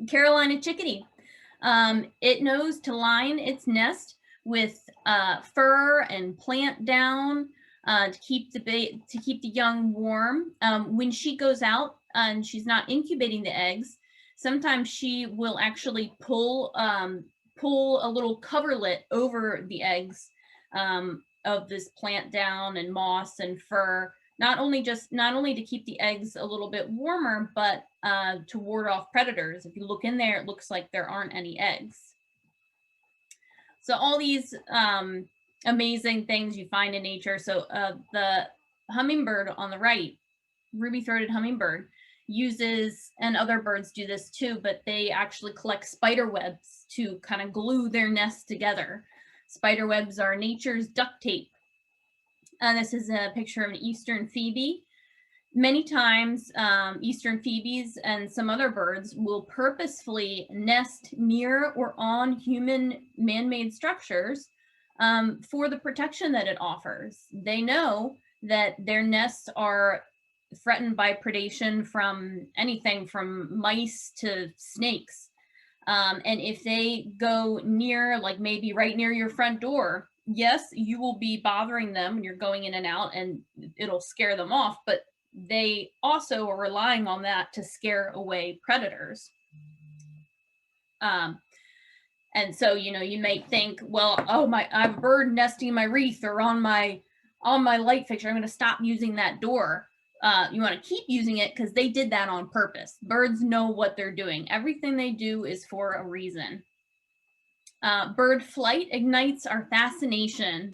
Carolina chickadee. It knows to line its nest with fur and plant down to keep the young warm. When she goes out and she's not incubating the eggs, sometimes she will actually pull a little coverlet over the eggs of this plant down and moss and fur, not only to keep the eggs a little bit warmer, but to ward off predators. If you look in there, it looks like there aren't any eggs. So all these amazing things you find in nature. So the hummingbird on the right, ruby-throated hummingbird, uses, and other birds do this too, but they actually collect spider webs to kind of glue their nests together. Spider webs are nature's duct tape. This is a picture of an eastern phoebe. Many times, eastern phoebes and some other birds will purposefully nest near or on human man-made structures for the protection that it offers. They know that their nests are threatened by predation from anything from mice to snakes. And if they go near, like maybe right near your front door, yes, you will be bothering them when you're going in and out, and it'll scare them off, but they also are relying on that to scare away predators. And so, you know, you may think, well, oh, I have a bird nesting in my wreath or on my light fixture, I'm going to stop using that door. You want to keep using it because they did that on purpose. Birds know what they're doing. Everything they do is for a reason. Bird flight ignites our fascination.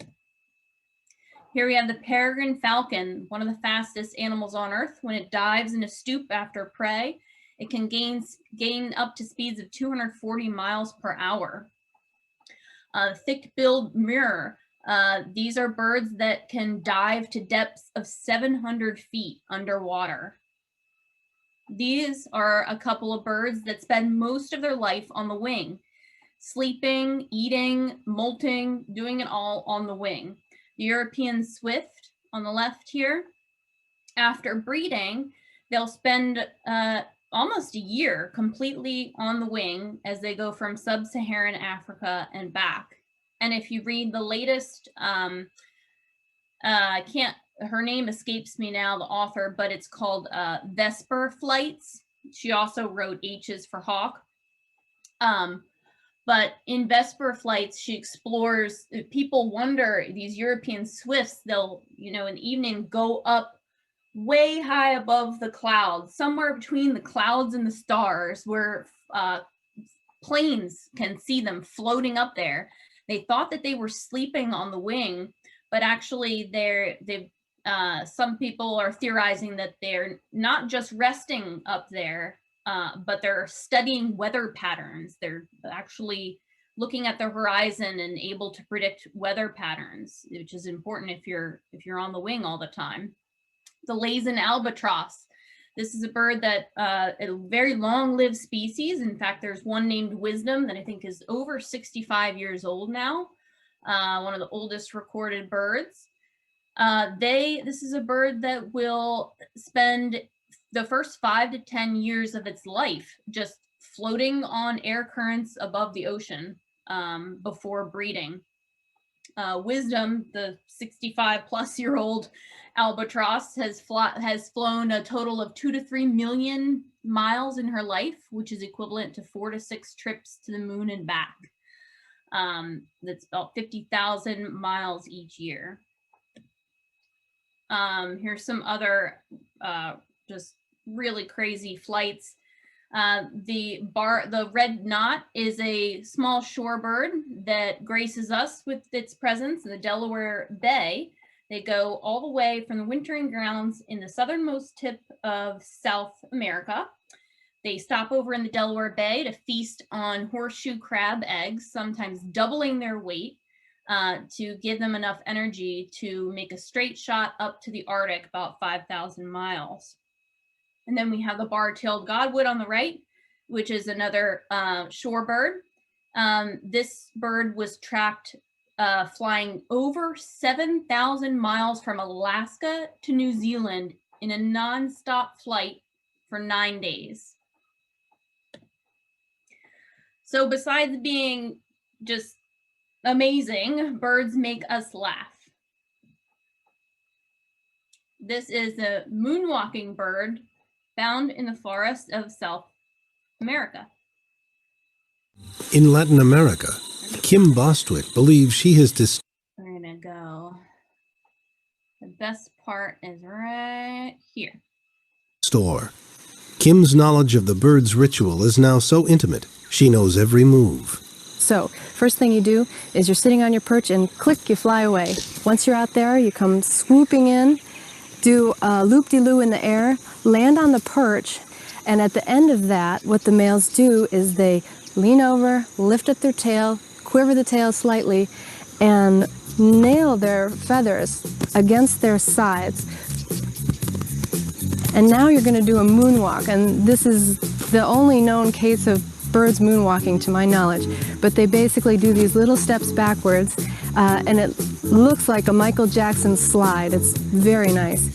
Here we have the peregrine falcon, one of the fastest animals on Earth. When it dives in a stoop after prey, it can gain up to speeds of 240 miles per hour. Thick-billed mirror. These are birds that can dive to depths of 700 feet underwater. These are a couple of birds that spend most of their life on the wing, sleeping, eating, molting, doing it all on the wing. The European swift on the left here, after breeding, they'll spend almost a year completely on the wing as they go from sub-Saharan Africa and back. And if you read the latest, her name escapes me now, the author, but it's called Vesper Flights. She also wrote H's for Hawk. But in Vesper Flights, she explores, people wonder, these European swifts, they'll, you know, in the evening go up way high above the clouds, somewhere between the clouds and the stars, where planes can see them floating up there. They thought that they were sleeping on the wing, but actually some people are theorizing that they're not just resting up there, but they're studying weather patterns. They're actually looking at the horizon and able to predict weather patterns, which is important if you're on the wing all the time. The Laysan albatross. This is a bird that a very long-lived species. In fact, there's one named Wisdom that I think is over 65 years old now. One of the oldest recorded birds. This is a bird that will spend the first 5 to 10 years of its life just floating on air currents above the ocean before breeding. Wisdom, the 65-plus-year-old albatross, has flown a total of 2 to 3 million miles in her life, which is equivalent to 4 to 6 trips to the moon and back. That's about 50,000 miles each year. Here's some other just really crazy flights. The red knot is a small shorebird that graces us with its presence in the Delaware Bay. They go all the way from the wintering grounds in the southernmost tip of South America. They stop over in the Delaware Bay to feast on horseshoe crab eggs, sometimes doubling their weight, to give them enough energy to make a straight shot up to the Arctic, about 5,000 miles. And then we have the bar-tailed godwit on the right, which is another shorebird. This bird was tracked flying over 7,000 miles from Alaska to New Zealand in a nonstop flight for 9 days. So besides being just amazing, birds make us laugh. This is a moonwalking bird found in the forests of South America. In Latin America, Kim Bostwick believes she has We're gonna go. The best part is right here. store. Kim's knowledge of the bird's ritual is now so intimate, she knows every move. So, first thing you do is you're sitting on your perch and click, you fly away. Once you're out there, you come swooping in, do a loop-de-loo in the air, land on the perch, and at the end of that, what the males do is they lean over, lift up their tail, quiver the tail slightly, and nail their feathers against their sides. And now you're going to do a moonwalk, and this is the only known case of birds moonwalking to my knowledge. But they basically do these little steps backwards, and it looks like a Michael Jackson slide. It's very nice.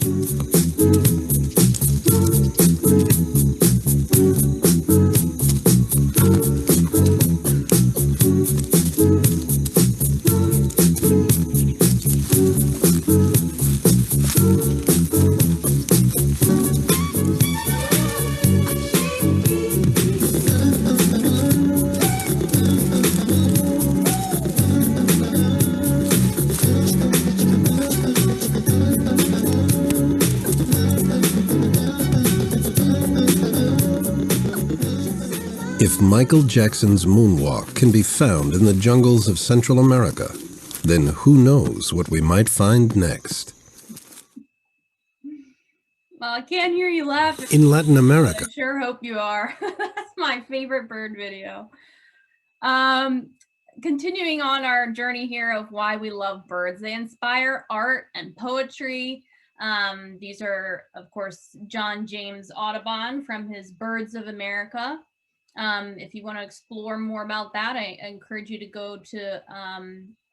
If Michael Jackson's moonwalk can be found in the jungles of Central America, then who knows what we might find next? Well, I can't hear you laugh. In Latin America, I sure hope you are. That's my favorite bird video. Continuing on our journey here of why we love birds, they inspire art and poetry. These are, of course, John James Audubon from his Birds of America. If you want to explore more about that, I encourage you to go to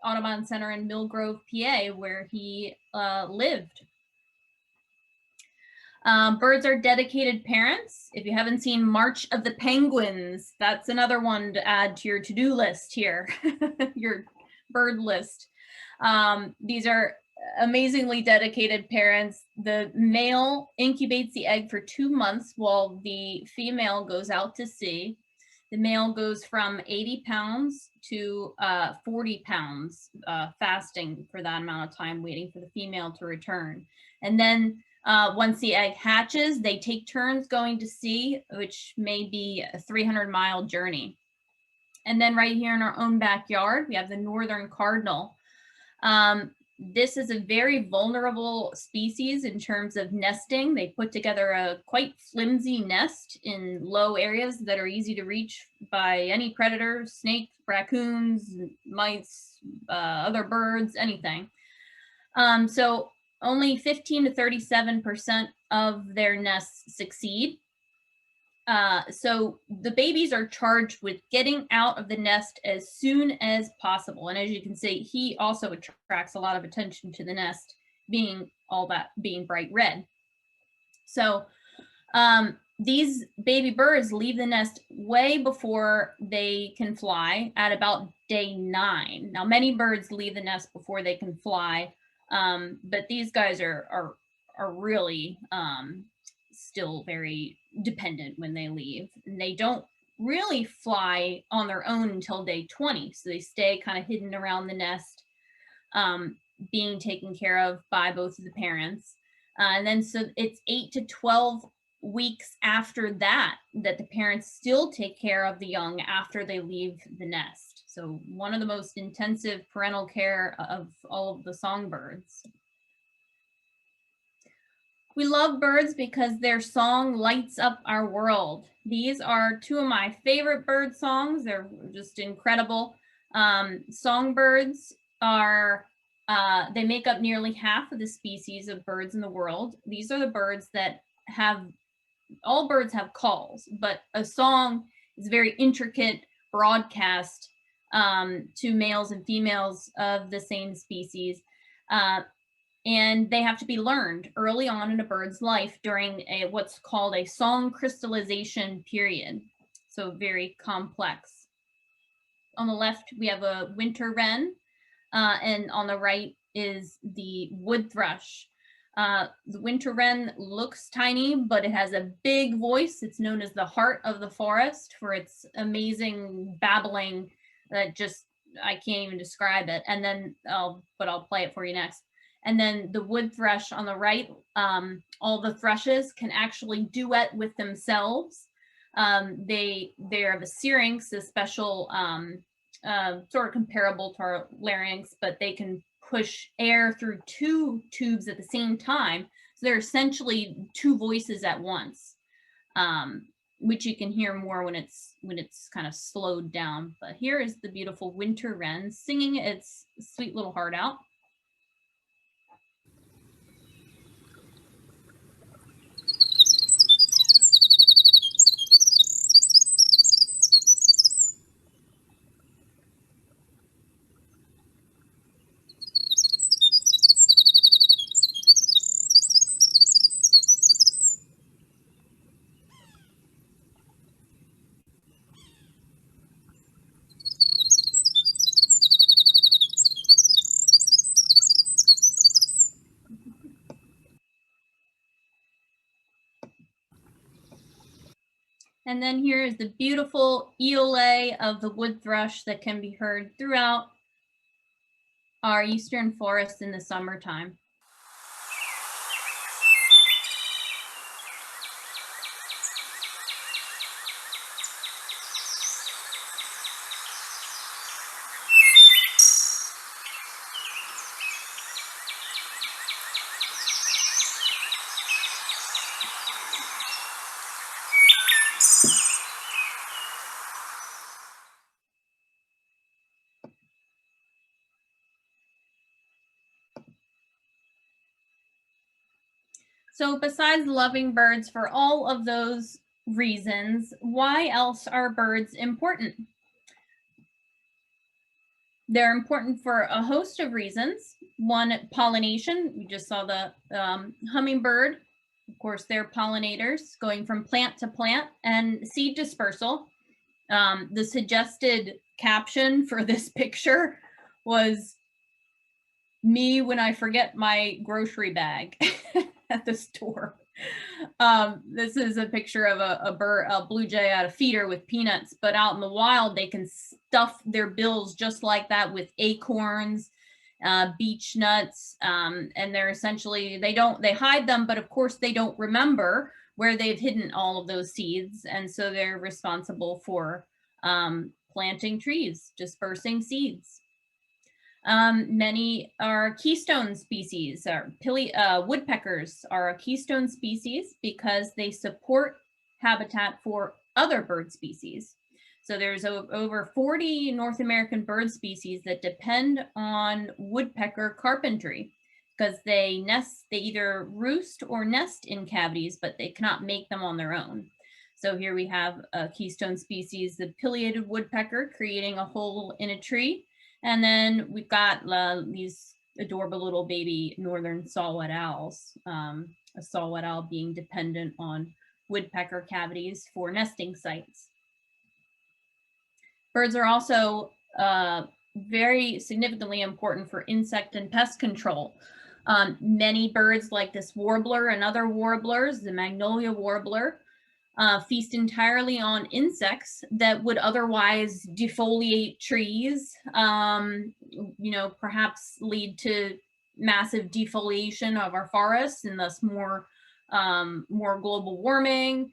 Audubon Center in Mill Grove, PA, where he lived. Birds are dedicated parents. If you haven't seen March of the Penguins, that's another one to add to your to-do list here, your bird list. These are amazingly dedicated parents. The male incubates the egg for 2 months while the female goes out to sea. The male goes from 80 pounds to 40 pounds, fasting for that amount of time, waiting for the female to return. And then once the egg hatches, they take turns going to sea, which may be a 300-mile journey. And then right here in our own backyard, we have the northern cardinal. This is a very vulnerable species in terms of nesting. They put together a quite flimsy nest in low areas that are easy to reach by any predator, snakes, raccoons, mice, other birds, anything. So only 15 to 37% of their nests succeed. So the babies are charged with getting out of the nest as soon as possible. And as you can see, he also attracts a lot of attention to the nest, being bright red. So these baby birds leave the nest way before they can fly at about day 9. Now, many birds leave the nest before they can fly, but these guys are really still very dependent when they leave, and they don't really fly on their own until day 20. So they stay kind of hidden around the nest, being taken care of by both of the parents. And then so it's 8 to 12 weeks after that the parents still take care of the young after they leave the nest. So one of the most intensive parental care of all of the songbirds. We love birds because their song lights up our world. These are 2 of my favorite bird songs. They're just incredible. Songbirds are, they make up nearly half of the species of birds in the world. These are the birds that all birds have calls, but a song is very intricate broadcast to males and females of the same species. And they have to be learned early on in a bird's life during what's called a song crystallization period. So very complex. on the left, we have a winter wren, and on the right is the wood thrush. The winter wren looks tiny, but it has a big voice. It's known as the heart of the forest for its amazing babbling that just, I can't even describe it. And then, but I'll play it for you next. And then the wood thrush on the right, all the thrushes can actually duet with themselves. They're of a syrinx, a special, sort of comparable to our larynx, but they can push air through two tubes at the same time. So they're essentially two voices at once, which you can hear more when it's kind of slowed down. But here is the beautiful winter wren singing its sweet little heart out. And then here is the beautiful eolay of the wood thrush that can be heard throughout our eastern forest in the summertime. So besides loving birds for all of those reasons, why else are birds important? They're important for a host of reasons. One, pollination. We just saw the hummingbird. Of course, they're pollinators going from plant to plant, and seed dispersal. The suggested caption for this picture was me when I forget my grocery bag at the store. This is a picture of a blue jay at a feeder with peanuts, but out in the wild, they can stuff their bills just like that with acorns, beech nuts, and they're essentially, they hide them, but of course they don't remember where they've hidden all of those seeds. And so they're responsible for planting trees, dispersing seeds. Many are keystone species. Woodpeckers are a keystone species because they support habitat for other bird species. So there's over 40 North American bird species that depend on woodpecker carpentry because they either roost or nest in cavities, but they cannot make them on their own. So here we have a keystone species, the pileated woodpecker, creating a hole in a tree. And then we've got these adorable little baby northern saw-whet owls, a saw-whet owl being dependent on woodpecker cavities for nesting sites. Birds are also very significantly important for insect and pest control. Many birds like this warbler and other warblers, the magnolia warbler, feast entirely on insects that would otherwise defoliate trees, perhaps lead to massive defoliation of our forests and thus more global warming.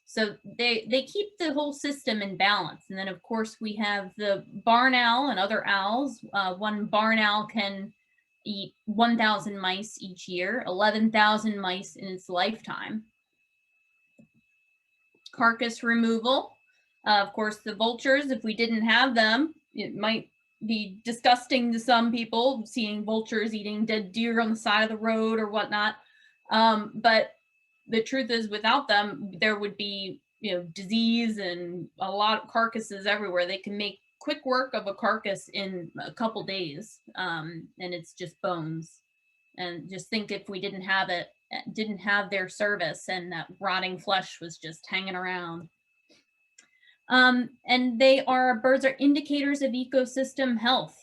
So they keep the whole system in balance. And then of course we have the barn owl and other owls. One barn owl can eat 1,000 mice each year, 11,000 mice in its lifetime. Carcass removal. Of course, the vultures, if we didn't have them, it might be disgusting to some people seeing vultures eating dead deer on the side of the road or whatnot. But the truth is, without them, there would be, disease and a lot of carcasses everywhere. They can make quick work of a carcass in a couple days, and it's just bones. And just think if we didn't have their service and that rotting flesh was just hanging around. And birds are indicators of ecosystem health.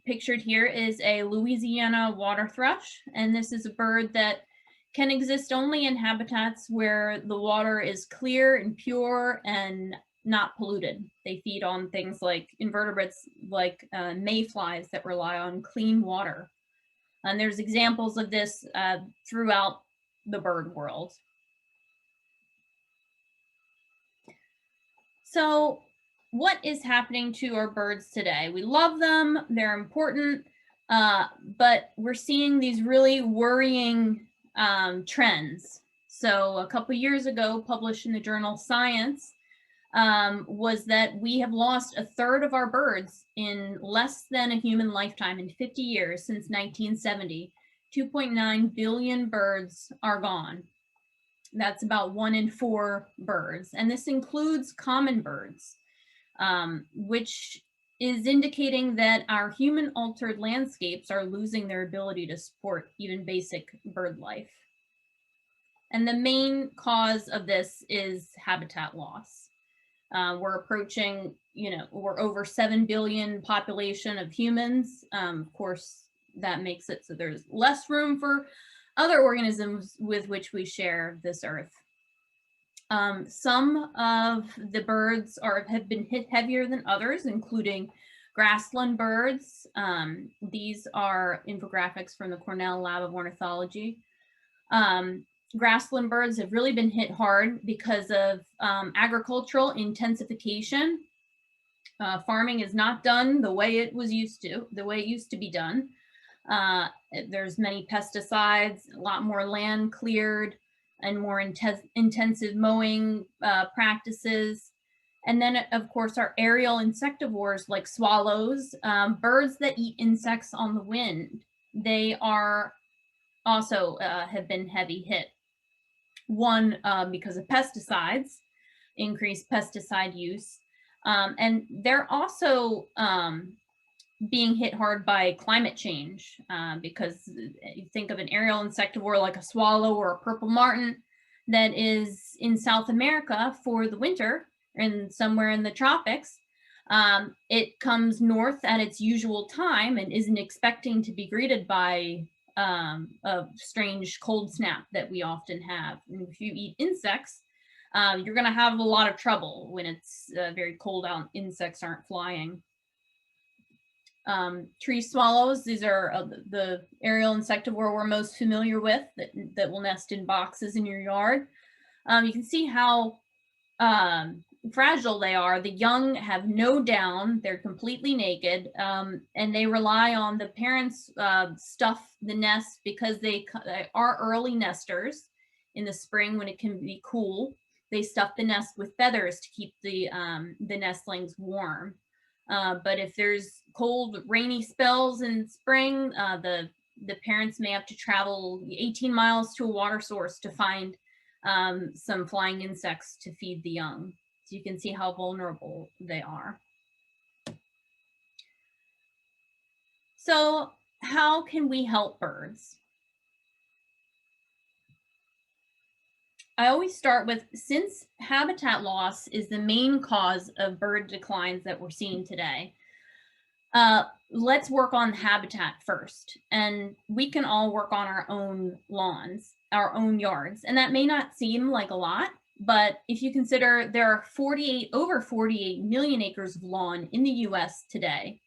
Pictured here is a Louisiana water thrush, and this is a bird that can exist only in habitats where the water is clear and pure and not polluted. They feed on things like invertebrates like mayflies that rely on clean water. And there's examples of this throughout the bird world. So what is happening to our birds today? We love them, they're important, but we're seeing these really worrying trends. So a couple years ago, published in the journal Science, was that we have lost a third of our birds in less than a human lifetime. In 50 years since 1970, 2.9 billion birds are gone. That's about 1 in 4 birds. And this includes common birds, which is indicating that our human altered landscapes are losing their ability to support even basic bird life. And the main cause of this is habitat loss. We're approaching, we're over 7 billion population of humans. Of course, that makes it so there's less room for other organisms with which we share this earth. Some of the birds have been hit heavier than others, including grassland birds. These are infographics from the Cornell Lab of Ornithology. Grassland birds have really been hit hard because of agricultural intensification. Farming is not done the way it used to be done. There's many pesticides, a lot more land cleared, and more intensive mowing practices. And then, of course, our aerial insectivores like swallows, birds that eat insects on the wind, they are also have been heavy hit. One, because of pesticides, increased pesticide use. And they're also being hit hard by climate change, because you think of an aerial insectivore like a swallow or a purple martin that is in South America for the winter and somewhere in the tropics. It comes north at its usual time and isn't expecting to be greeted by a strange cold snap that we often have. And if you eat insects, you're going to have a lot of trouble when it's very cold out, insects aren't flying. Tree swallows, these are the aerial insectivore we're most familiar with that will nest in boxes in your yard. You can see how fragile they are. The young have no down, they're completely naked, and they rely on the parents stuff the nest because they are early nesters. In the spring when it can be cool, they stuff the nest with feathers to keep the nestlings warm. But if there's cold, rainy spells in spring, the parents may have to travel 18 miles to a water source to find some flying insects to feed the young. So you can see how vulnerable they are. So how can we help birds? I always start with, since habitat loss is the main cause of bird declines that we're seeing today, let's work on habitat first. And we can all work on our own lawns, our own yards. And that may not seem like a lot, but if you consider there are over 48 million acres of lawn in the US today,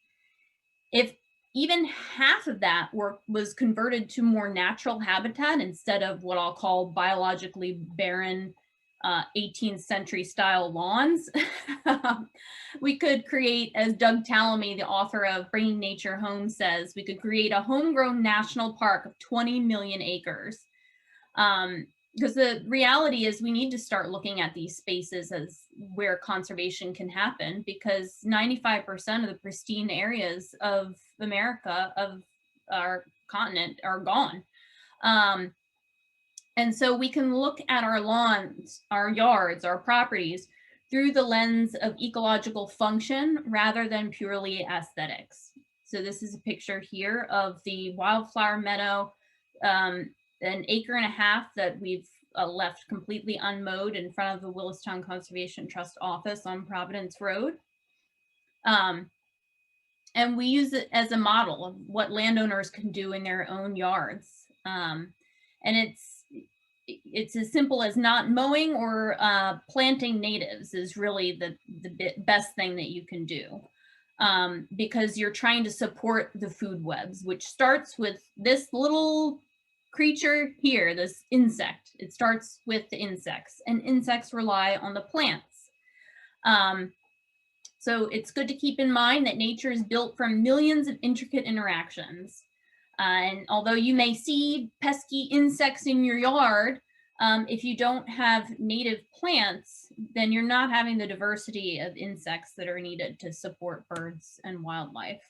if even half of that was converted to more natural habitat instead of what I'll call biologically barren 18th century style lawns, we could create, as Doug Tallamy, the author of Bringing Nature Home says, we could create a homegrown national park of 20 million acres. Because the reality is we need to start looking at these spaces as where conservation can happen, because 95% of the pristine areas of America, of our continent, are gone. And so we can look at our lawns, our yards, our properties through the lens of ecological function rather than purely aesthetics. So this is a picture here of the wildflower meadow, an acre and a half that we've left completely unmowed in front of the Willistown Conservation Trust office on Providence Road. And we use it as a model of what landowners can do in their own yards. And it's as simple as not mowing or planting natives is really the best thing that you can do, because you're trying to support the food webs, which starts with this little creature here, this insect. It starts with the insects, and insects rely on the plants. So it's good to keep in mind that nature is built from millions of intricate interactions. And although you may see pesky insects in your yard, if you don't have native plants, then you're not having the diversity of insects that are needed to support birds and wildlife.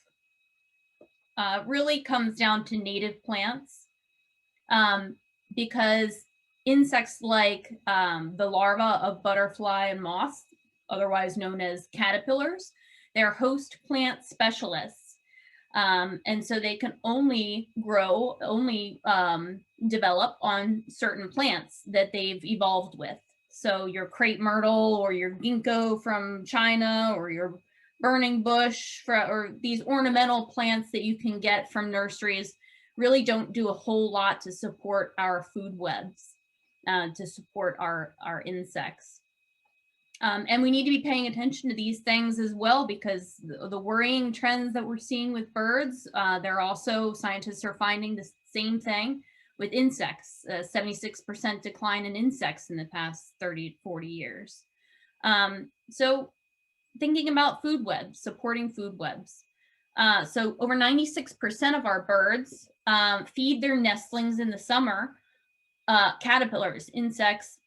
Really comes down to native plants, because insects like the larva of butterfly and moth, otherwise known as caterpillars, they're host plant specialists. And so they can only grow, develop on certain plants that they've evolved with. So your crepe myrtle or your ginkgo from China or your burning bush or these ornamental plants that you can get from nurseries really don't do a whole lot to support our food webs, to support our insects. And we need to be paying attention to these things as well, because the worrying trends that we're seeing with birds, scientists are finding the same thing with insects, 76% decline in insects in the past 30, 40 years. So thinking about food webs, supporting food webs. So over 96% of our birds feed their nestlings in the summer, caterpillars, insects,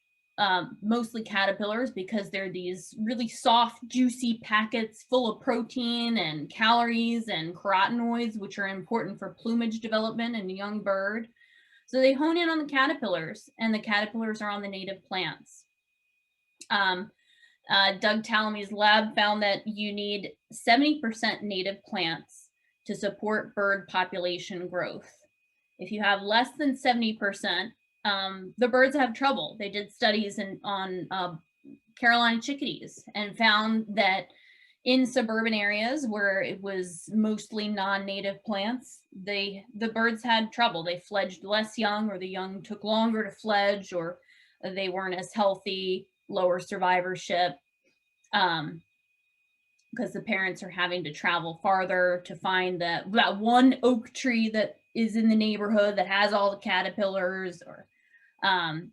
mostly caterpillars, because they're these really soft, juicy packets full of protein and calories and carotenoids, which are important for plumage development in a young bird. So they hone in on the caterpillars, and the caterpillars are on the native plants. Doug Tallamy's lab found that you need 70% native plants to support bird population growth. If you have less than 70%, the birds have trouble. They did studies on Carolina chickadees and found that in suburban areas where it was mostly non-native plants, the birds had trouble. They fledged less young, or the young took longer to fledge, or they weren't as healthy, lower survivorship, because the parents are having to travel farther to find that one oak tree that is in the neighborhood that has all the caterpillars. Or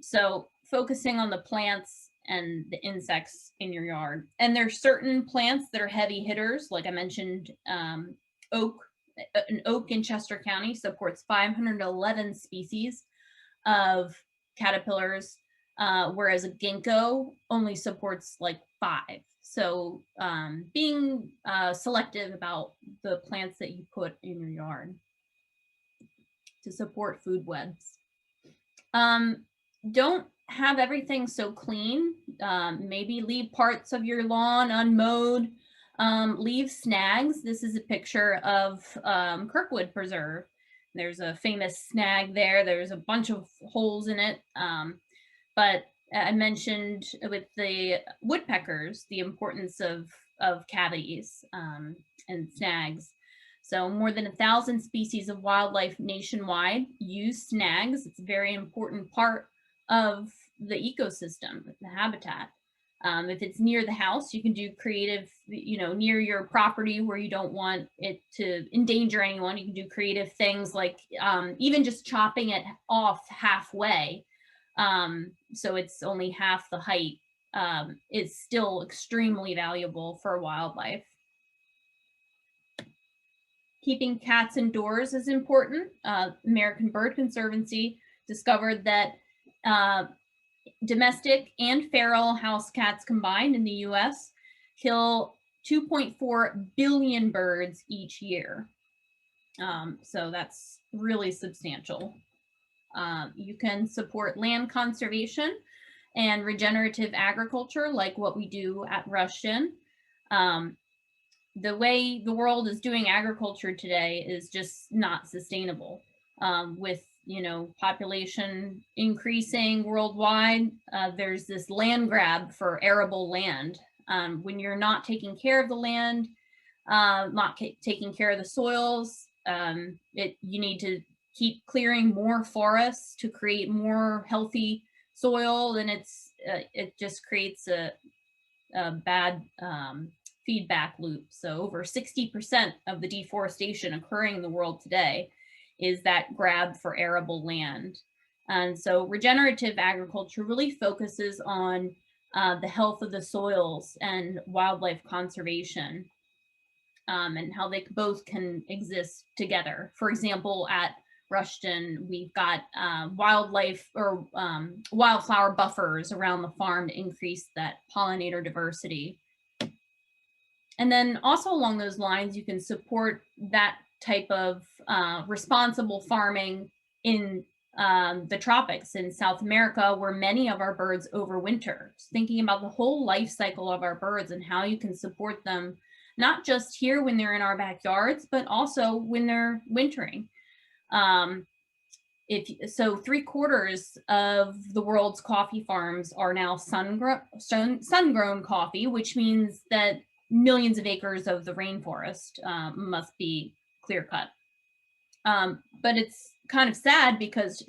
so focusing on the plants and the insects in your yard. And there's certain plants that are heavy hitters, like I mentioned, oak. An oak in Chester County supports 511 species of caterpillars, whereas a ginkgo only supports like 5. So being selective about the plants that you put in your yard to support food webs. Don't have everything so clean. Maybe leave parts of your lawn unmowed. Leave snags. This is a picture of Kirkwood Preserve. There's a famous snag there. There's a bunch of holes in it. But I mentioned with the woodpeckers the importance of cavities and snags. So more than 1,000 species of wildlife nationwide use snags. It's a very important part of the ecosystem, the habitat. If it's near the house, you can do creative, near your property where you don't want it to endanger anyone. You can do creative things like even just chopping it off halfway, so it's only half the height, is still extremely valuable for wildlife. Keeping cats indoors is important. American Bird Conservancy discovered that domestic and feral house cats combined in the US kill 2.4 billion birds each year. So that's really substantial. You can support land conservation and regenerative agriculture like what we do at Rushton. The way the world is doing agriculture today is just not sustainable. With population increasing worldwide, there's this land grab for arable land. When you're not taking care of the land, not taking care of the soils, you need to keep clearing more forests to create more healthy soil, and it just creates a bad feedback loop. So over 60% of the deforestation occurring in the world today is that grab for arable land. And so regenerative agriculture really focuses on the health of the soils and wildlife conservation, and how they both can exist together. For example, at Rushton, we've got wildlife or wildflower buffers around the farm to increase that pollinator diversity. And then also along those lines, you can support that type of responsible farming in the tropics in South America, where many of our birds overwinter. Thinking about the whole life cycle of our birds and how you can support them, not just here when they're in our backyards, but also when they're wintering. So 3/4 of the world's coffee farms are now sun-grown coffee, which means that millions of acres of the rainforest must be clear cut. But it's kind of sad because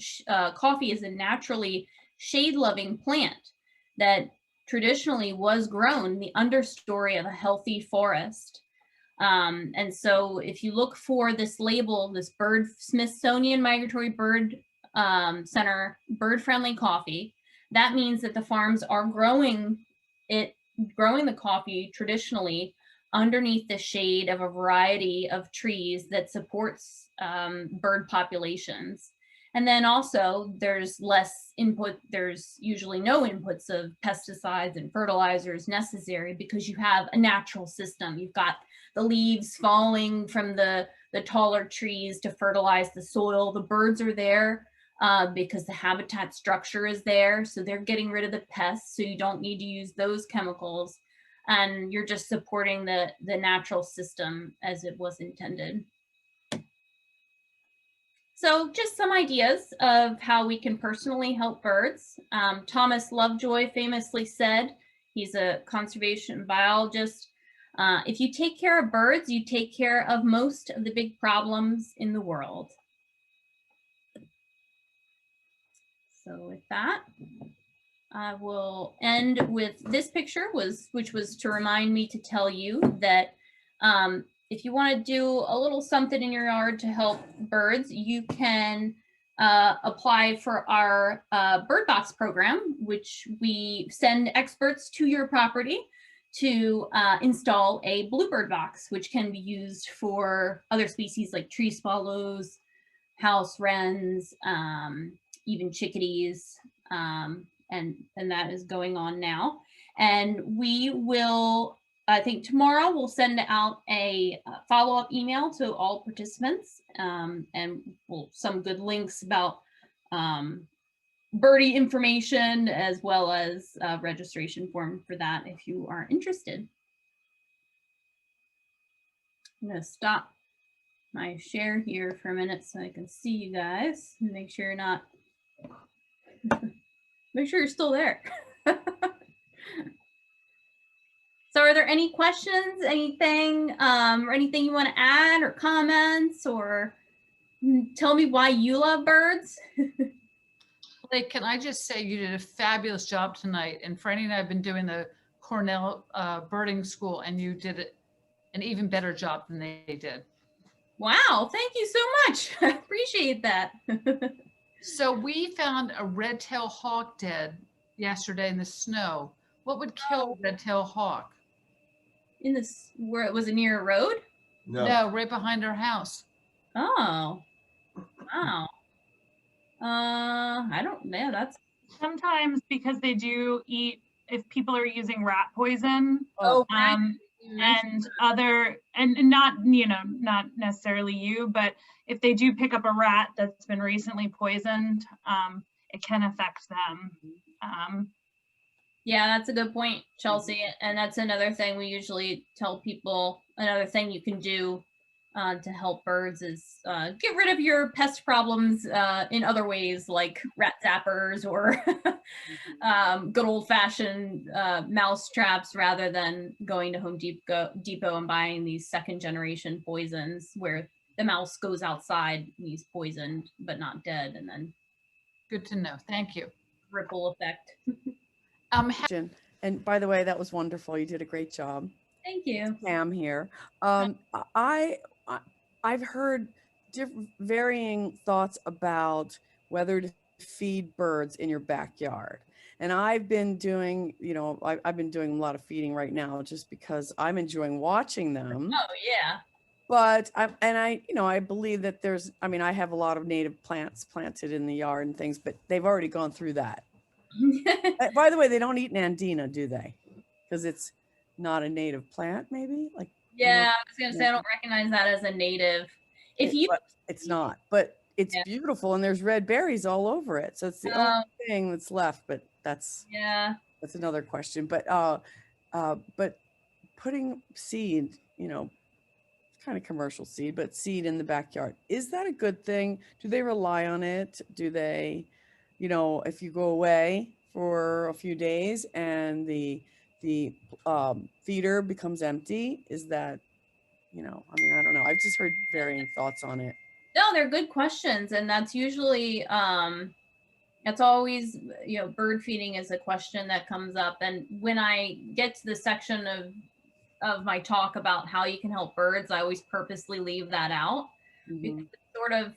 coffee is a naturally shade-loving plant that traditionally was grown in the understory of a healthy forest. And so if you look for this label, this Smithsonian Migratory Bird Center bird-friendly coffee, that means that the farms are growing the coffee traditionally underneath the shade of a variety of trees that supports bird populations. And then also there's less input, there's usually no inputs of pesticides and fertilizers necessary because you have a natural system. You've got the leaves falling from the taller trees to fertilize the soil. The birds are there because the habitat structure is there. So they're getting rid of the pests, so you don't need to use those chemicals. And you're just supporting the natural system as it was intended. So just some ideas of how we can personally help birds. Thomas Lovejoy famously said, he's a conservation biologist, if you take care of birds, you take care of most of the big problems in the world. So with that, I will end with this picture, which was to remind me to tell you that if you want to do a little something in your yard to help birds, you can apply for our Bird Box program, which we send experts to your property to install a bluebird box, which can be used for other species like tree swallows, house wrens, even chickadees, and that is going on now. And we will, I think tomorrow, we'll send out a follow-up email to all participants, and some good links about birdie information, as well as a registration form for that if you are interested. I'm going to stop my share here for a minute so I can see you guys and make sure you're not, make sure you're still there. So are there any questions, anything, or anything you want to add or comments, or tell me why you love birds? Blake, can I just say you did a fabulous job tonight, and Franny and I have been doing the Cornell birding school, and you did an even better job than they did. Wow, thank you so much. I appreciate that. So we found a red-tailed hawk dead yesterday in the snow. What would kill a red-tailed hawk? In this, where it was near a road? No, right behind our house. Oh, wow. I don't know. That's sometimes because they do eat, if people are using rat poison, and other, and not, not necessarily you, but if they do pick up a rat that's been recently poisoned, it can affect them. Yeah, that's a good point, Chelsea. And that's another thing we usually tell people, another thing you can do to help birds is get rid of your pest problems in other ways, like rat zappers or good old fashioned mouse traps, rather than going to Home Depot and buying these second generation poisons where the mouse goes outside and he's poisoned but not dead, and then Good to know. Thank you. ripple effect. And by the way, that was wonderful. You did a great job. Thank you. Pam here. I've heard varying thoughts about whether to feed birds in your backyard. And I've been doing, I've been doing a lot of feeding right now just because I'm enjoying watching them. Oh yeah. But I believe that I have a lot of native plants planted in the yard and things, but they've already gone through that. By the way, they don't eat Nandina, do they? Because it's not a native plant, maybe? Yeah, I was gonna say I don't recognize that as a native. But it's not, but it's Yeah. beautiful, and there's red berries all over it. So it's the only thing that's left, but that's another question. But putting seed, kind of commercial seed, but seed in the backyard, is that a good thing? Do they rely on it? Do they, if you go away for a few days and the feeder becomes empty, is that, I don't know. I've just heard varying thoughts on it. No, they're good questions, and that's usually that's always, bird feeding is a question that comes up. And when I get to the section of my talk about how you can help birds, I always purposely leave that out because it's sort of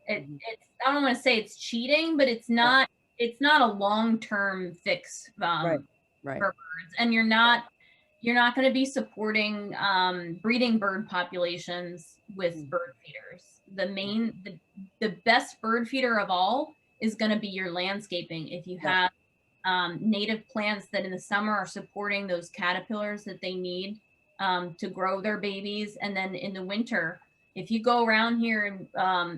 it's I don't want to say it's cheating, but it's not a long-term fix Right. for birds, and you're not going to be supporting breeding bird populations with bird feeders. The best bird feeder of all is going to be your landscaping. If you have native plants that in the summer are supporting those caterpillars that they need to grow their babies, and then in the winter, if you go around here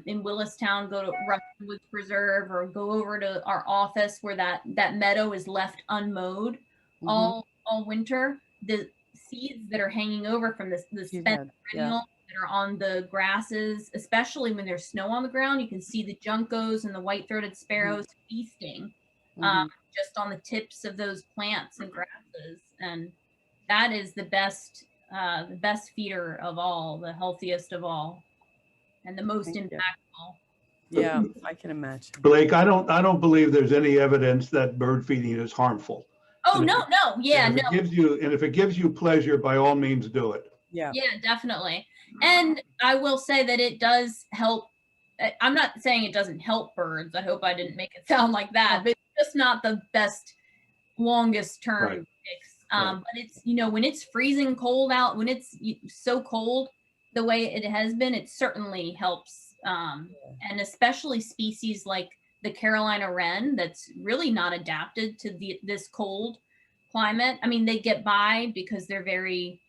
in Willistown, go to Russian Woods Preserve, or go over to our office where that meadow is left unmowed all winter, the seeds that are hanging over from the spent perennial that are on the grasses, especially when there's snow on the ground, you can see the juncos and the white-throated sparrows feasting just on the tips of those plants and grasses. And that is the best feeder of all, the healthiest of all, and the most impactful. Yeah, I can imagine. Blake, I don't believe there's any evidence that bird feeding is harmful. Oh, no. Yeah, no. If it gives you pleasure, by all means do it. Yeah. Yeah, definitely. And I will say that it does help. I'm not saying it doesn't help birds. I hope I didn't make it sound like that, but it's just not the best longest term fix. But it's, when it's freezing cold out, when it's so cold the way it has been, it certainly helps. And especially species like the Carolina wren, that's really not adapted to this cold climate. I mean, they get by because they're very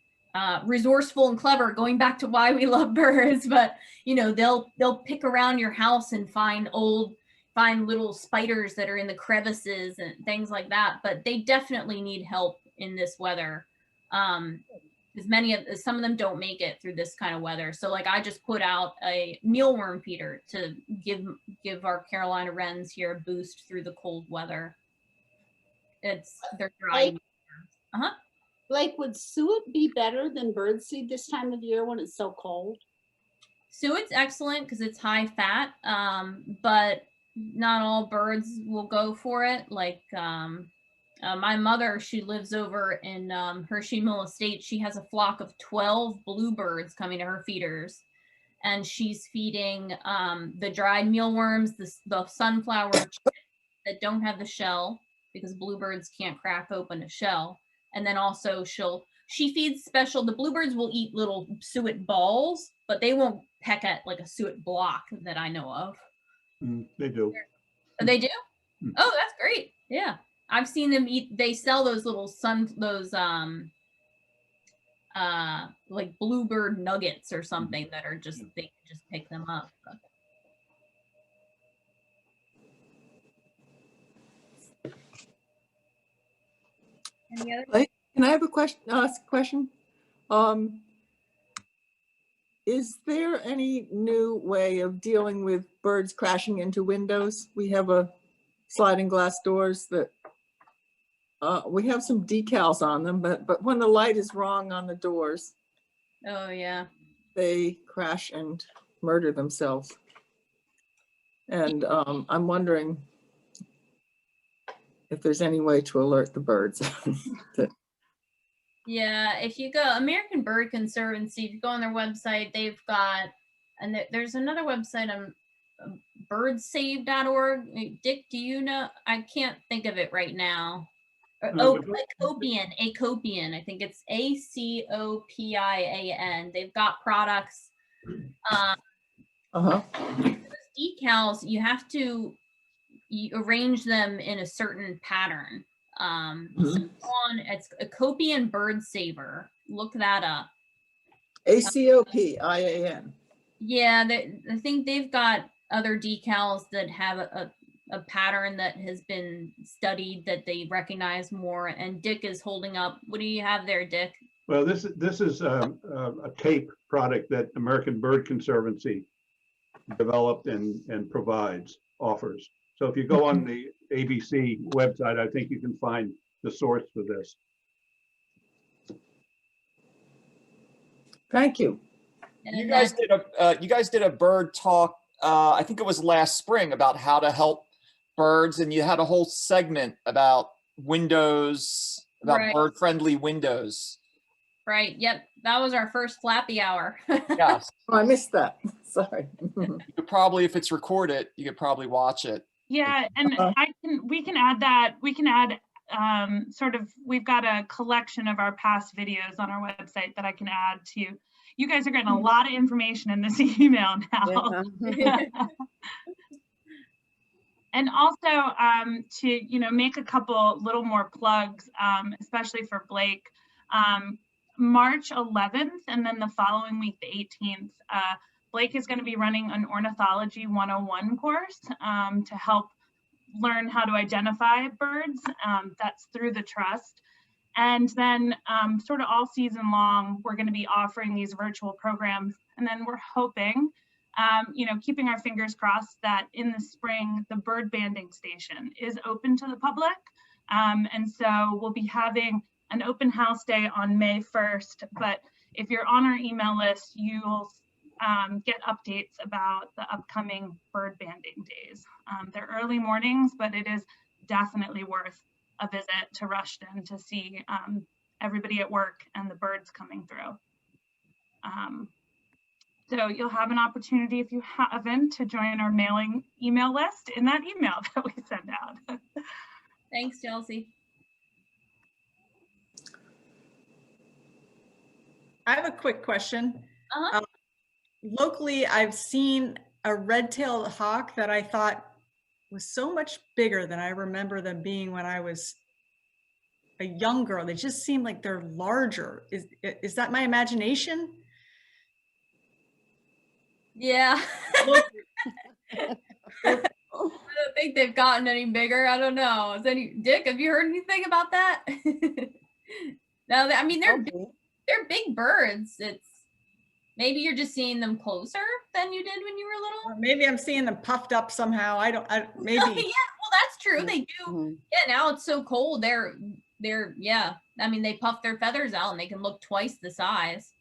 resourceful and clever, going back to why we love birds. But they'll pick around your house and find little spiders that are in the crevices and things like that. But they definitely need help in this weather, because some of them don't make it through this kind of weather. So like, I just put out a mealworm feeder to give our Carolina wrens here a boost through the cold weather. They're dry. Like, would suet be better than birdseed this time of year when it's so cold? Suet's excellent because it's high fat, but not all birds will go for it. Like my mother, she lives over in Hershey Mill Estate. She has a flock of 12 bluebirds coming to her feeders, and she's feeding the dried mealworms, the sunflower chips that don't have the shell, because bluebirds can't crack open a shell. And then also she feeds the bluebirds will eat little suet balls, but they won't peck at like a suet block that I know of. They do. They do? Oh, that's great. Yeah. I've seen them eat, they sell those little like bluebird nuggets or something that are just, they can just pick them up. Any other? Can I have a question? Ask a question? Is there any new way of dealing with birds crashing into windows? We have a sliding glass doors that we have some decals on them, but when the light is wrong on the doors, Oh, yeah. they crash and murder themselves. And I'm wondering if there's any way to alert the birds. Yeah, if you go American Bird Conservancy, if you go on their website, they've got, and there's another website on birdsave.org. Dick, do you know? I can't think of it right now. Oh, Acopian. I think it's ACOPIAN. They've got products. Uh-huh. Decals, you have to arrange them in a certain pattern. It's Acopian Bird Saver. Look that up. ACOPIAN. Yeah, I think they've got other decals that have a pattern that has been studied that they recognize more. And Dick is holding up. What do you have there, Dick? Well, this is a tape product that American Bird Conservancy developed and offers. So if you go on the ABC website, I think you can find the source for this. Thank you. You guys did a bird talk. I think it was last spring about how to help birds, and you had a whole segment about windows, about Right. bird-friendly windows. Right. Yep. That was our first Flappy Hour. Yes. Oh, I missed that. Sorry. You could probably, if it's recorded, you could probably watch it. Yeah, and we can add that. We can add we've got a collection of our past videos on our website that I can add to. You guys are getting a lot of information in this email now. Yeah. And also to make a couple little more plugs, especially for Blake. March 11th and then the following week, the 18th, Blake is going to be running an Ornithology 101 course to help learn how to identify birds. That's through the Trust. And then sort of all season long, we're going to be offering these virtual programs. And then we're hoping, keeping our fingers crossed that in the spring, the bird banding station is open to the public. And so we'll be having an open house day on May 1st. But if you're on our email list, you'll get updates about the upcoming bird banding days. They're early mornings, but it is definitely worth a visit to Rushton to see everybody at work and the birds coming through. So you'll have an opportunity, if you haven't, to join our mailing email list in that email that we send out. Thanks, Chelsea. I have a quick question. Uh-huh. Locally, I've seen a red-tailed hawk that I thought was so much bigger than I remember them being when I was a young girl. They just seem like they're larger. Is that my imagination? Yeah. I don't think they've gotten any bigger. I don't know. Dick, have you heard anything about that? No, I mean, they're big birds. Maybe you're just seeing them closer than you did when you were little. Or maybe I'm seeing them puffed up somehow. Maybe. Yeah, well, that's true. They do. Mhm. Yeah, now it's so cold. Yeah. I mean, they puff their feathers out and they can look twice the size.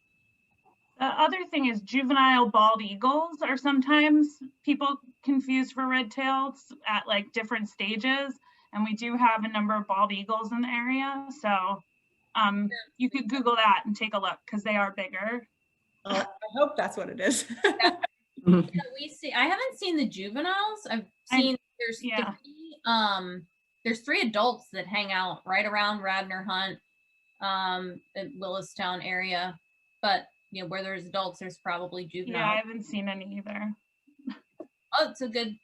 The other thing is juvenile bald eagles are sometimes people confused for red-tails at like different stages. And we do have a number of bald eagles in the area. So you could Google that and take a look because they are bigger. I hope that's what it is. Yeah, I haven't seen the juveniles. I've seen there's three adults that hang out right around Radnor Hunt, in Willistown area. But where there's adults, there's probably juveniles. Yeah, I haven't seen any either. Oh, it's a good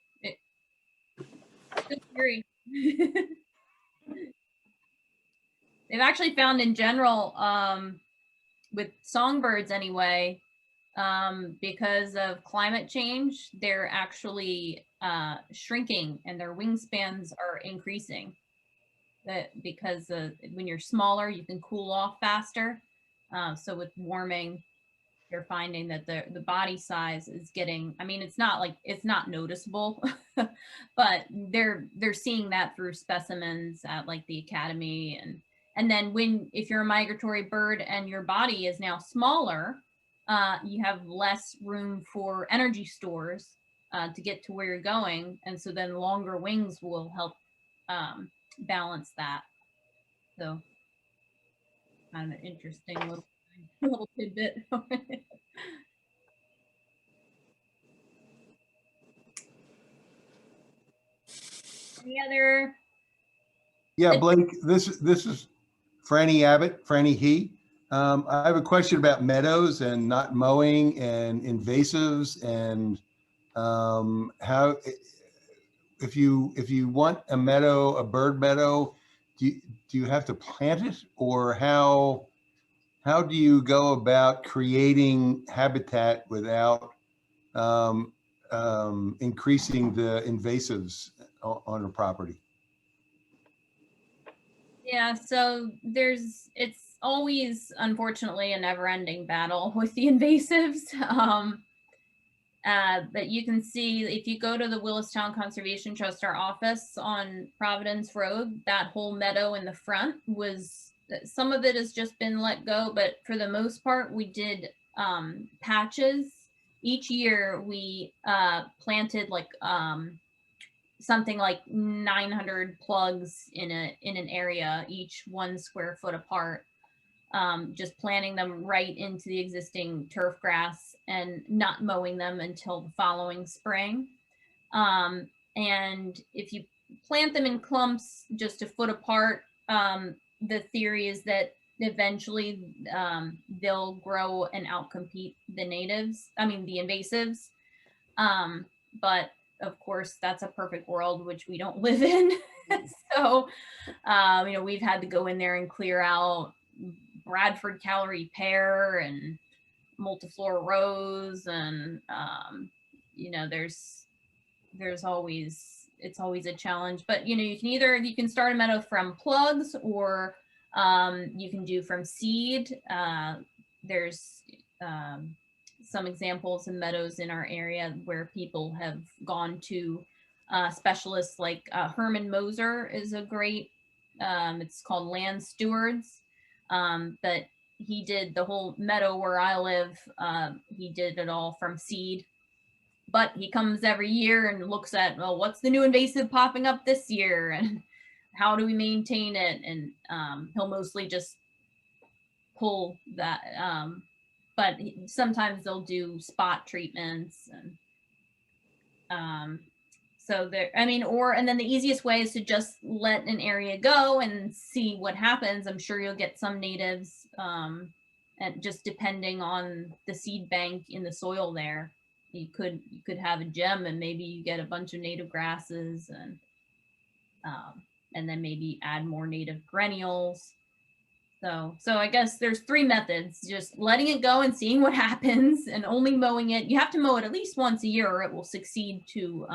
theory. They've actually found in general, with songbirds anyway, because of climate change, they're actually shrinking and their wingspans are increasing. Because when you're smaller, you can cool off faster. So with warming, You're finding that the body size is getting, I mean, it's not noticeable, but they're seeing that through specimens at like the academy. And then if you're a migratory bird and your body is now smaller, you have less room for energy stores to get to where you're going. And so then longer wings will help balance that. So kind of an interesting little tidbit. Any other? Yeah, Blake, this is Franny Abbott, Franny He. I have a question about meadows and not mowing and invasives and how, if you want a meadow, a bird meadow, do you have to plant it, or how do you go about creating habitat without increasing the invasives on a property? Yeah, so it's always, unfortunately, a never-ending battle with the invasives. But you can see if you go to the Willistown Conservation Trust, our office on Providence Road, that whole meadow in the front some of it has just been let go, but for the most part, we did patches. Each year we planted like something like 900 plugs in an area, each 1 square foot apart. Just planting them right into the existing turf grass and not mowing them until the following spring. And if you plant them in clumps just a foot apart, the theory is that eventually they'll grow and outcompete the invasives. But of course, that's a perfect world, which we don't live in. So, we've had to go in there and clear out Bradford Calorie pear and multiflora rose, and it's always a challenge. But you can start a meadow from plugs, or you can do from seed. There's some examples of meadows in our area where people have gone to specialists like Herman Moser is a great, it's called Land Stewards. But he did the whole meadow where I live. He did it all from seed, but he comes every year and looks at, well, what's the new invasive popping up this year, and how do we maintain it? And he'll mostly just pull that. But sometimes they'll do spot treatments, and so and then the easiest way is to just let an area go and see what happens. I'm sure you'll get some natives, and just depending on the seed bank in the soil there, you could have a gem, and maybe you get a bunch of native grasses, and then maybe add more native perennials. So I guess there's 3 methods: just letting it go and seeing what happens, and only mowing it. You have to mow it at least once a year, or it will succeed to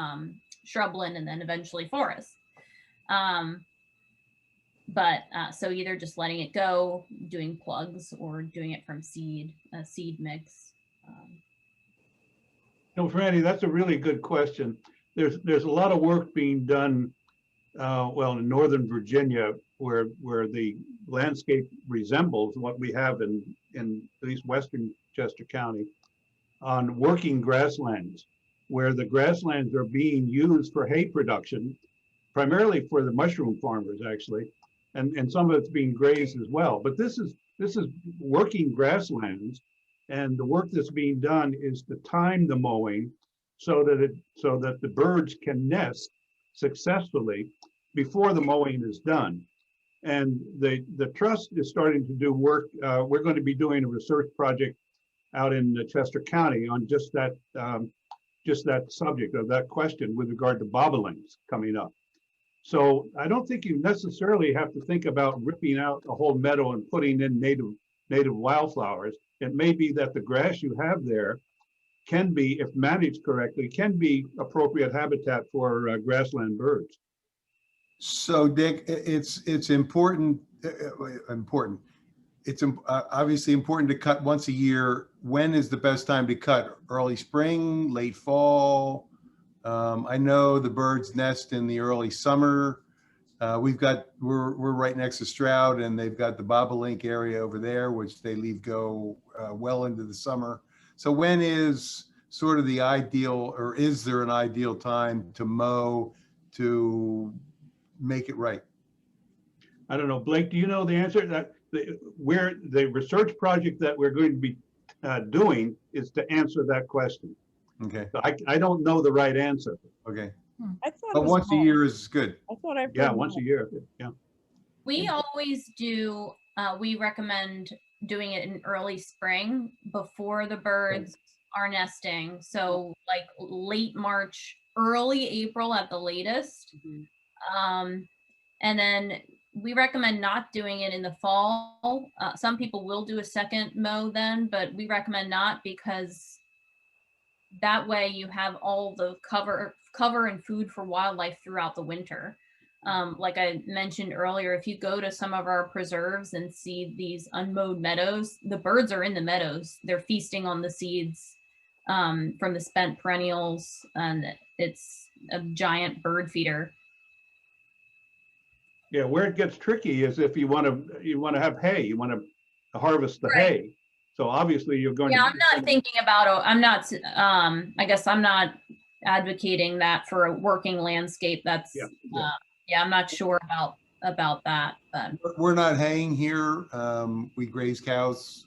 shrubland and then eventually forest. So either just letting it go, doing plugs, or doing it from seed, a seed mix. Franny, that's a really good question. There's a lot of work being done, in Northern Virginia, where the landscape resembles what we have in at least Western Chester County, on working grasslands, where the grasslands are being used for hay production, primarily for the mushroom farmers, actually, and some of it's being grazed as well. But this is working grasslands, and the work that's being done is to time the mowing so that the birds can nest successfully before the mowing is done. And the trust is starting to do work. We're going to be doing a research project out in Chester County on just that subject of that question with regard to bobolinks coming up. So I don't think you necessarily have to think about ripping out a whole meadow and putting in native wildflowers. It may be that the grass you have there can be, if managed correctly, can be appropriate habitat for grassland birds. So Dick, it's important. It's obviously important to cut once a year when is the best time to cut? Early spring, late fall? I know the birds nest in the early summer. We're right next to Stroud, and they've got the bobolink area over there, which they leave go well into the summer. So when is sort of the ideal, or is there an ideal time to mow to make it right? I don't know, Blake, do you know the answer? Where the research project that we're going to be doing is to answer that question. Okay, So I don't know the right answer. okay. I thought it But was once a fall. year is good. I thought I. Yeah, once a year, yeah. We always do, we recommend doing it in early spring before the birds are nesting. So like late March, early April at the latest. And then we recommend not doing it in the fall. Some people will do a second mow then, but we recommend not, because that way you have all the cover and food for wildlife throughout the winter. Like I mentioned earlier, if you go to some of our preserves and see these unmowed meadows, the birds are in the meadows. They're feasting on the seeds from the spent perennials, and it's a giant bird feeder. Yeah, where it gets tricky is if you want to have hay, you want to harvest the Right. hay. So obviously you're going Yeah, to. I'm not thinking about, I'm not, I guess I'm not advocating that for a working landscape. That's, yeah, I'm not sure about that, but. We're not haying here. We graze cows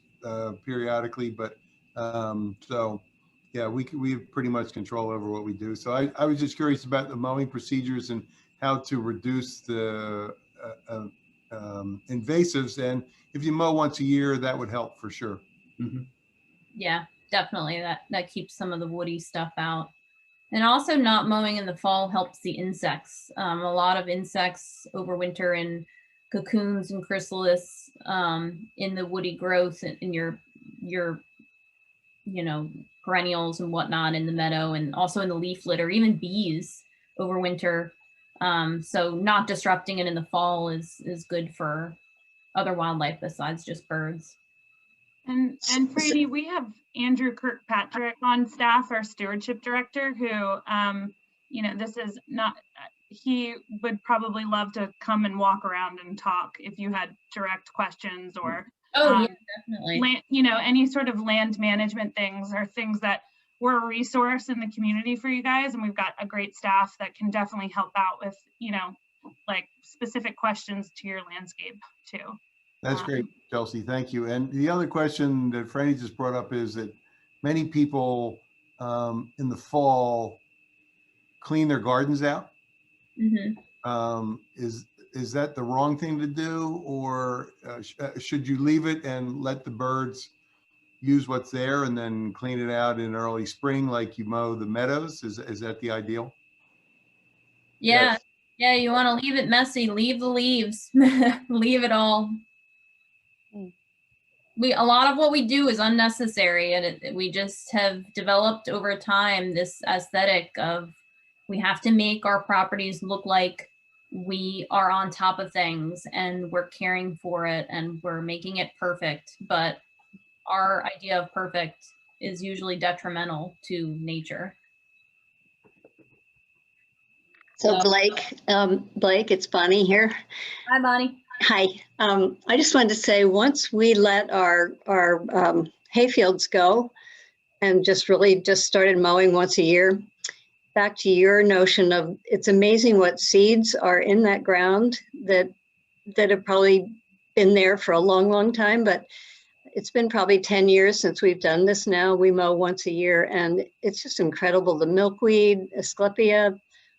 periodically, but so yeah, we have pretty much control over what we do. So I was just curious about the mowing procedures and how to reduce the invasives. And if you mow once a year, that would help for sure. Mhm. Yeah, definitely. That keeps some of the woody stuff out. And also not mowing in the fall helps the insects. A lot of insects overwinter in cocoons and chrysalis in the woody growth in your perennials and whatnot in the meadow, and also in the leaf litter. Even bees overwinter. So not disrupting it in the fall is good for other wildlife besides just birds. And Franny, we have Andrew Kirkpatrick on staff, our stewardship director, who, this is not, he would probably love to come and walk around and talk if you had direct questions or, yeah, definitely. any sort of land management things or things that were a resource in the community for you guys. And we've got a great staff that can definitely help out with, like specific questions to your landscape too. That's great, Chelsea. Thank you. And the other question that Franny just brought up is that many people in the fall clean their gardens out. Mm-hmm. Is that the wrong thing to do, or should you leave it and let the birds use what's there and then clean it out in early spring like you mow the meadows? Is that the ideal? Yeah. Yes. Yeah, you want to leave it messy, leave the leaves, leave it all. A lot of what we do is unnecessary, and we just have developed over time this aesthetic of we have to make our properties look like we are on top of things and we're caring for it and we're making it perfect. But our idea of perfect is usually detrimental to nature. So Blake, it's Bonnie here. Hi, Bonnie. Hi. I just wanted to say, once we let our hayfields go and just started mowing once a year, back to your notion of, it's amazing what seeds are in that ground that have probably been there for a long, long time, but it's been probably 10 years since we've done this now. We mow once a year, and it's just incredible. The milkweed, Asclepia,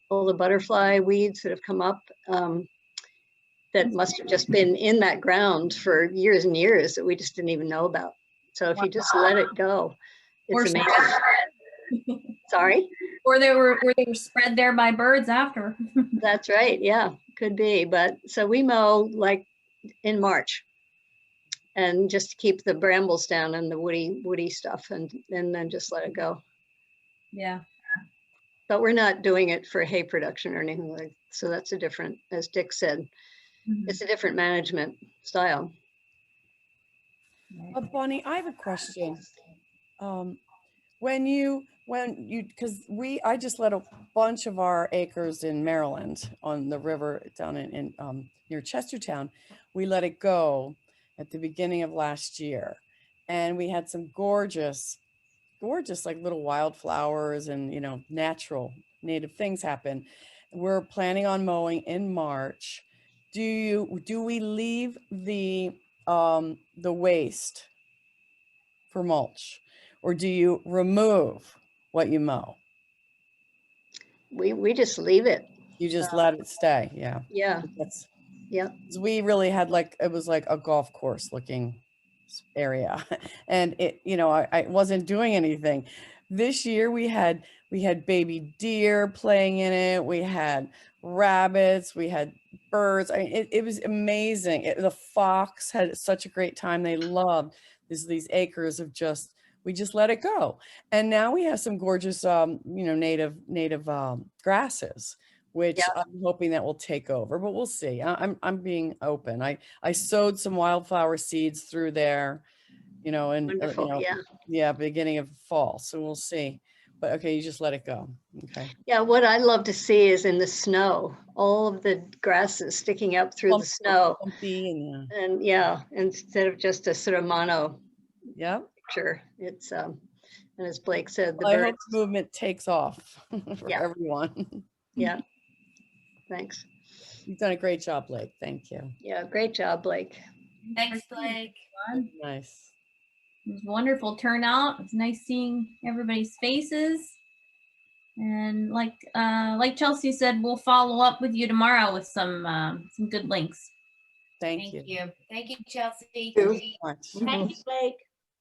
all the butterfly weeds that have come up that must have just been in that ground for years and years that we just didn't even know about. So if you just let it go, it's amazing. Sorry? Or they were spread there by birds after. That's right. Yeah, could be. But so we mow like in March, and just to keep the brambles down and the woody stuff, and then just let it go. Yeah. But we're not doing it for hay production or anything like, so that's a different, as Dick said, it's a different management style. Bonnie, I have a question. when you, because I just let a bunch of our acres in Maryland on the river down in near Chestertown, we let it go at the beginning of last year. And we had some gorgeous like little wildflowers and, you know, natural native things happen. We're planning on mowing in March. Do we leave the waste for mulch, or do you remove what you mow? We just leave it. You just let it stay. Yeah. Yeah. Yeah. We really had it was like a golf course looking area and it, you know, I wasn't doing anything. This year we had baby deer playing in it. We had rabbits, we had birds. I mean, it was amazing. The fox had such a great time. They loved these acres of we just let it go. And now we have some gorgeous, you know, native grasses, which I'm hoping that will take over, but we'll see. I'm being open. I sowed some wildflower seeds through there, you know, and Wonderful, you know, yeah, beginning of fall. So we'll see. But okay, you just let it go. Okay. Yeah, what I love to see is in the snow, all of the grasses sticking up through the snow. And yeah, instead of just a sort of mono picture, it's and as Blake said, the I birds. hope the movement takes off for everyone. Yeah. Thanks. You've done a great job, Blake. Thank you. Yeah, great job, Blake. Thanks, Blake. Nice. It was wonderful turnout. It's nice seeing everybody's faces. And like Chelsea said, we'll follow up with you tomorrow with some good links. Thank you. Thank you, Chelsea. Thank you so much. Thank you, Blake.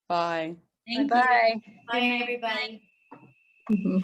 Bye. Thank Bye. you. Bye, everybody. Mhm.